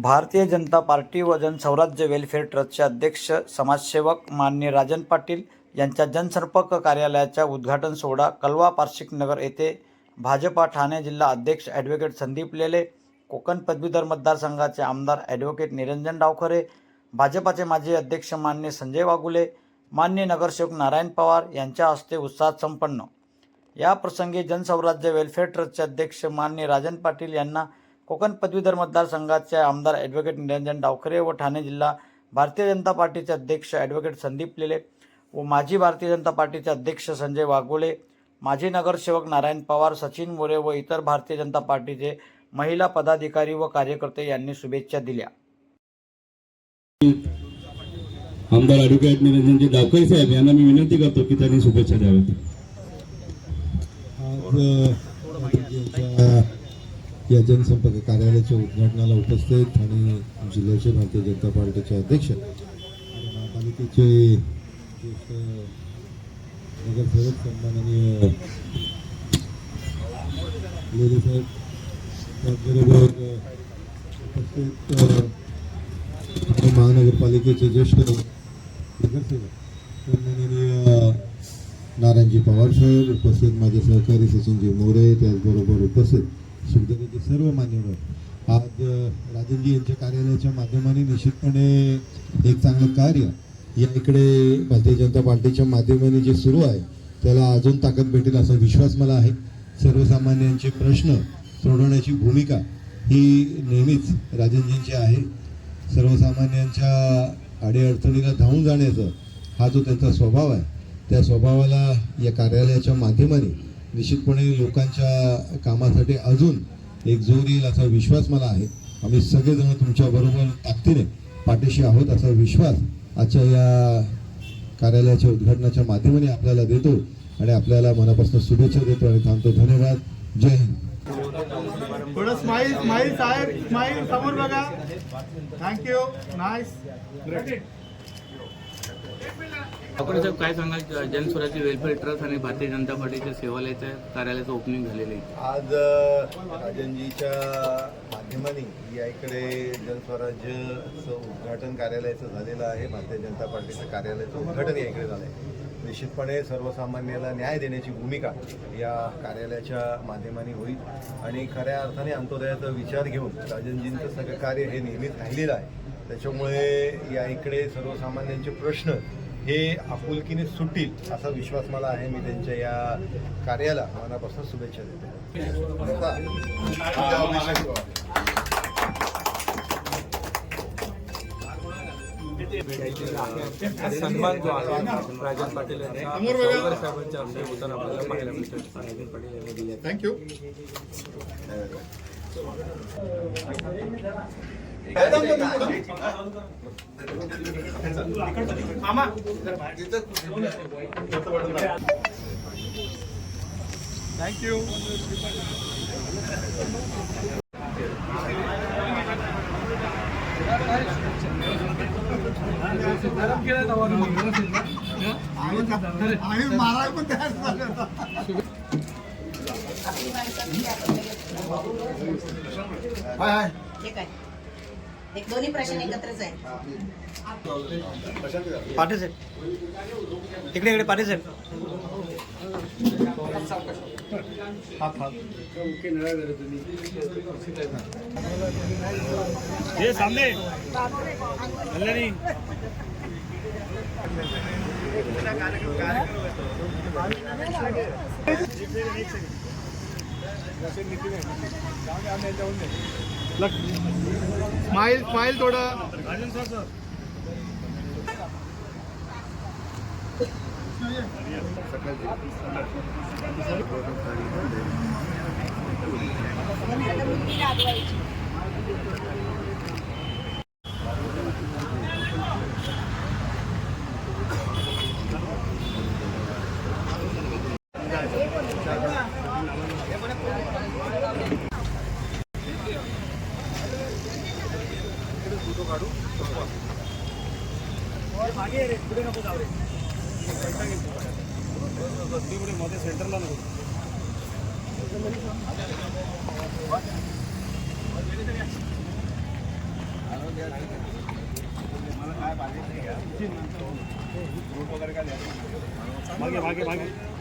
Bharatiya Janata party व Janswarajya welfare ट्रस्टचे अध्यक्ष समाजसेवक माननीय राजन पाटील यांच्या जनसंपर्क कार्यालयाचा उद्घाटन सोहळा कलवा पारशिक नगर येथे भाजपा ठाणे जिल्हा अध्यक्ष ॲडव्होकेट संदीप लेले, कोकण पदवीधर मतदारसंघाचे आमदार ॲडव्होकेट निरंजन डावखरे, भाजपाचे माजी अध्यक्ष माननीय संजय वाघुले, माननीय नगरसेवक नारायण पवार यांच्या हस्ते उत्साहात संपन्न। या प्रसंगी जनस्वराज्य वेलफेअर ट्रस्टचे अध्यक्ष माननीय राजन पाटील यांना कोकण पदवीधर मतदारसंघाचे आमदार ॲडव्होकेट निरंजन डावखरे व ठाणे जिल्हा भारतीय जनता पार्टीचे अध्यक्ष ॲडव्होकेट संदीप लेले व माजी भारतीय जनता पार्टीचे अध्यक्ष संजय वाघोले, माजी नगरसेवक नारायण पवार, सचिन मोरे व इतर भारतीय जनता पार्टीचे महिला पदाधिकारी व कार्यकर्ते यांनी शुभेच्छा दिल्या। आमदार ॲडव्होकेट निरंजनजी डावखरे साहेब यांना मी विनंती करतो की त्यांनी शुभेच्छा द्याव्यात। या जनसंपर्क कार्यालयाच्या उद्घाटनाला उपस्थित आणि जिल्ह्याचे भारतीय जनता पार्टीचे अध्यक्ष महापालिकेचे ज्येष्ठ नगरसेवक सन्माननीय लेले साहेब, त्याचबरोबर उपस्थित महानगरपालिकेचे ज्येष्ठ नगरसेवक सन्माननीय नारायणजी पवार साहेब, उपस्थित माझे सहकारी सचिनजी मोरे, त्याचबरोबर उपस्थित शिवसेनेचे सर्व मान्यवर, आज राजनजी यांच्या कार्यालयाच्या माध्यमाने निश्चितपणे एक चांगलं कार्य या इकडे भारतीय जनता पार्टीच्या माध्यमाने जे सुरू आहे त्याला अजून ताकद भेटेल असा विश्वास मला आहे। सर्वसामान्यांचे प्रश्न सोडवण्याची भूमिका ही नेहमीच राजनजींची आहे। सर्वसामान्यांच्या अडीअडचणीला धावून जाण्याचा हा जो त्यांचा स्वभाव आहे, त्या स्वभावाला या कार्यालयाच्या माध्यमाने निश्चितपणे लोकांच्या कामासाठी अजून एक जोर येईल असा विश्वास मला आहे। आम्ही सगळेजण तुमच्याबरोबर ताकदीने पाठीशी आहोत असा विश्वास आजच्या या कार्यालयाच्या उद्घाटनाच्या माध्यमाने आपल्याला देतो आणि आपल्याला मनापासून शुभेच्छा देतो आणि थांबतो। धन्यवाद। जय हिंद। थोडं स्माइल स्माइल साहेब, स्माइल समोर बघा। Thank you, nice, great. आपण साहेब काय सांगाल, जनस्वराज्य वेलफेअर ट्रस्ट आणि भारतीय जनता पार्टीच्या सेवालयाच्या कार्यालयाचं ओपनिंग झालेलं आहे आज राजनजीच्या माध्यमाने या इकडे जनस्वराज्यचं उद्घाटन कार्यालयाचं झालेलं आहे। भारतीय जनता पार्टीचं कार्यालयाचं उद्घाटन या इकडे झालं आहे। निश्चितपणे सर्वसामान्याला न्याय देण्याची भूमिका या कार्यालयाच्या माध्यमाने होईल आणि खऱ्या अर्थाने अंत्योदयाचा विचार घेऊन राजनजींचं सगळं कार्य हे नेहमीच राहिलेलं आहे। त्याच्यामुळे या इकडे सर्वसामान्यांचे प्रश्न हे आपुलकीने सुटतील असा विश्वास मला आहे। मी त्यांच्या या कार्याला मनापासून शुभेच्छा देतो। सन्मान जो आहे राजन पाटील यांचा साहेबांच्या अभिनंदन आपल्याला पाहायला मिळतं। थँक्यू। मामा थँक्यू। महाराज पण तयार झाले होता। हाय ठीक आहे, एक दोन्ही प्रश्न एकत्रच आहेत। पाटील साहेब इकडे इकडे पाटील साहेब ये सामने कल्याणी स्माइल स्माइल थोडं राजन सर मागे रे, पुढे नको जाऊ रे। मध्ये सेंटरला नको। मागे मागे मागे